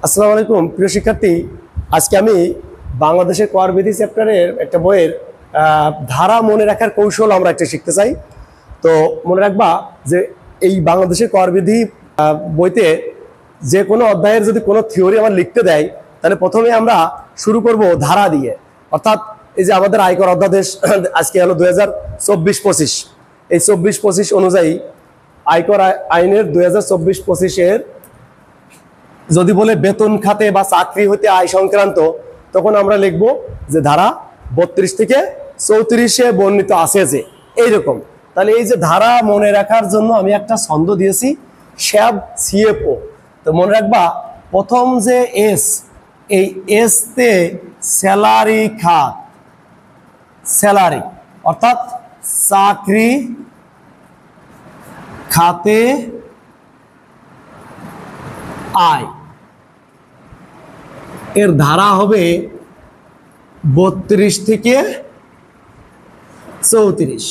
আসসালামু আলাইকুম প্রিয় শিক্ষার্থী, আজকে আমি বাংলাদেশের করবিধি চ্যাপ্টারের একটা বইয়ের ধারা মনে রাখার কৌশল আমরা একটা শিখতে চাই। তো মনে রাখবা যে এই বাংলাদেশের করবিধি বইতে যে কোনো অধ্যায়ের যদি কোনো থিওরি আমার লিখতে দেয়, তাহলে প্রথমে আমরা শুরু করব ধারা দিয়ে। অর্থাৎ এই যে আমাদের আয়কর অধ্যাদেশ আজকে হলো 2024-25, এই 24-25 অনুযায়ী আয়কর আইনের 2024-25-এর যদি বলে বেতন খাতে বা চাকরি হতে আয় সংক্রান্ত, তখন আমরা লিখব যে ধারা 32 থেকে 34-এ বর্ণিত আছে যে এইরকম। তাহলে এই যে ধারা মনে রাখার জন্য আমি একটা ছন্দ দিয়েছি, শ্যাব সিএফও। তো মনে রাখবা প্রথম যে এস, এই এস তে স্যালারি খাত, স্যালারি অর্থাৎ চাকরি খাতে আয়, এর ধারা হবে 32 থেকে 34।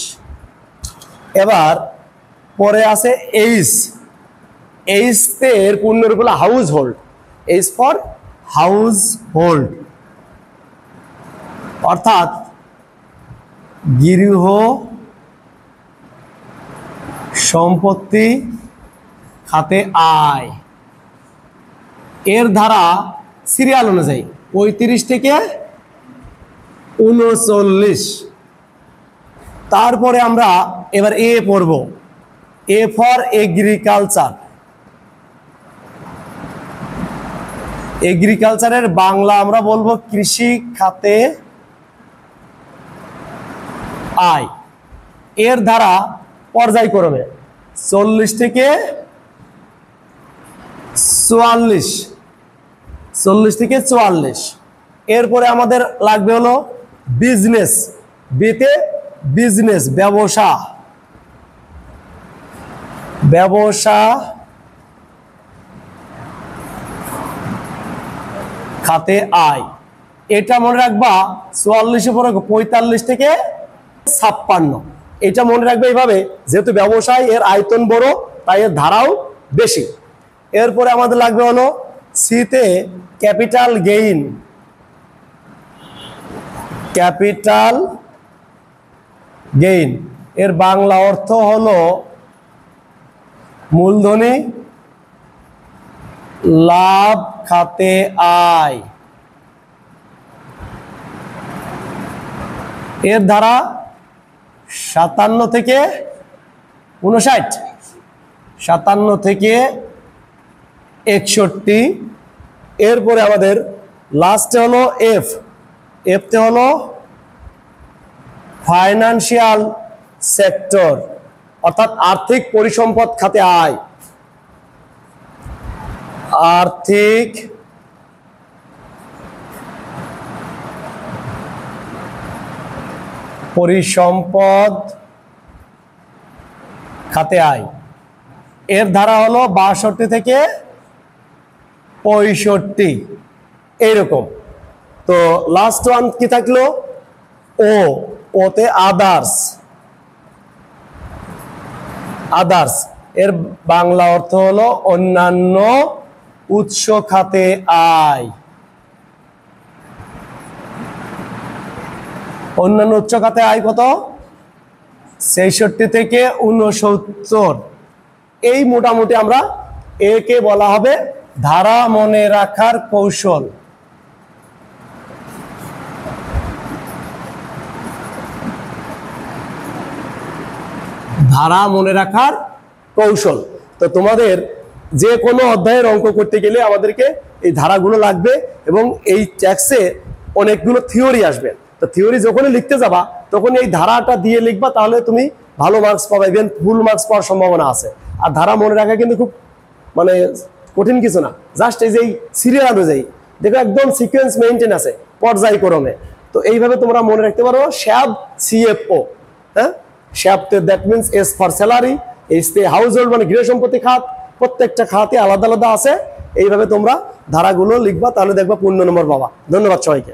এবার পরে আছে এইচ, এইচ এর পূর্ণরূপ হলো house hold, H for house hold অর্থাৎ গৃহ সম্পত্তি খাতে আয়, এর ধারা সিরিয়াল অনুযায়ী 35 থেকে 39। তারপরে আমরা এবার এ পড়ব, এ ফর এগ্রিকালচার। এগ্রিকালচারের বাংলা আমরা বলবো কৃষি খাতে আয়, এর ধারা পর্যায়ক্রমে 40 থেকে 44, 40 থেকে 44। এরপরে আমাদের লাগবে হলো বিজনেস, বিতে বিজনেস ব্যবসা, ব্যবসা খাতে আয়, এটা মনে রাখবা 44 পরে 45 থেকে 56। এটা মনে রাখবে এইভাবে, যেহেতু ব্যবসায় এর আয়তন বড় তাই এর ধারাও বেশি। এরপরে আমাদের লাগবে হলো সিতে ক্যাপিটাল গেইন, ক্যাপিটাল গেইন এর বাংলা অর্থ হলো মূলধনী লাভ খাতে আয়, এর ধারা 57 থেকে 59, 57 থেকে 61। এরপরে আমাদের লাস্টে হলো এফ, এফতে হলো ফাইন্যান্সিয়াল সেক্টর অর্থাৎ আর্থিক পরিসম্পদ খাতে আয়, আর্থিক পরিসম্পদ খাতে আয়, এর ধারা হলো 62 থেকে 65 এইরকম। তো লাস্ট ওয়ান কি থাকলো, ও, ওতে আদার্স, আদার্স এর বাংলা অর্থ হলো অন্যান্য উৎস খাতে আয়, অন্যান্য উৎস খাতে আয় কত 66 থেকে 69। এই মোটামুটি আমরা একে বলা হবে ধারা মনে রাখার কৌশল। ধারা মনে রাখার কৌশল। তো তোমাদের যে কোনো অধ্যায়ের অঙ্ক করতে গেলে আমাদেরকে এই ধারাগুলো লাগবে এবং এই ট্যাক্সে অনেকগুলো থিওরি আসবে। তো থিওরি যখনই লিখতে যাবা তখন এই ধারাটা দিয়ে লিখবা, তাহলে তুমি ভালো মার্কস পাবে, ইভেন ফুল মার্কস পাওয়ার সম্ভাবনা আছে। আর ধারা মনে রাখা কিন্তু খুব মানে কঠিন কিছু না, জাস্ট এই যে সিরিয়াল অনুযায়ী দেখো একদম সিকোয়েন্স মেইনটেইন আছে পর্যায়ক্রমে। তো এইভাবে তোমরা মনে রাখতে পারো শ্যাব সিএফও। হ্যাঁ, শ্যাবতে that means S for salary, এইচতে হাউস হোল্ড মানে গৃহ সম্পত্তি খাত, প্রত্যেকটা খাতে আলাদা আলাদা আছে। এইভাবে তোমরা ধারাগুলো লিখবা, তাহলে দেখবা পূর্ণ নম্বর পাবা। ধন্যবাদ সবাইকে।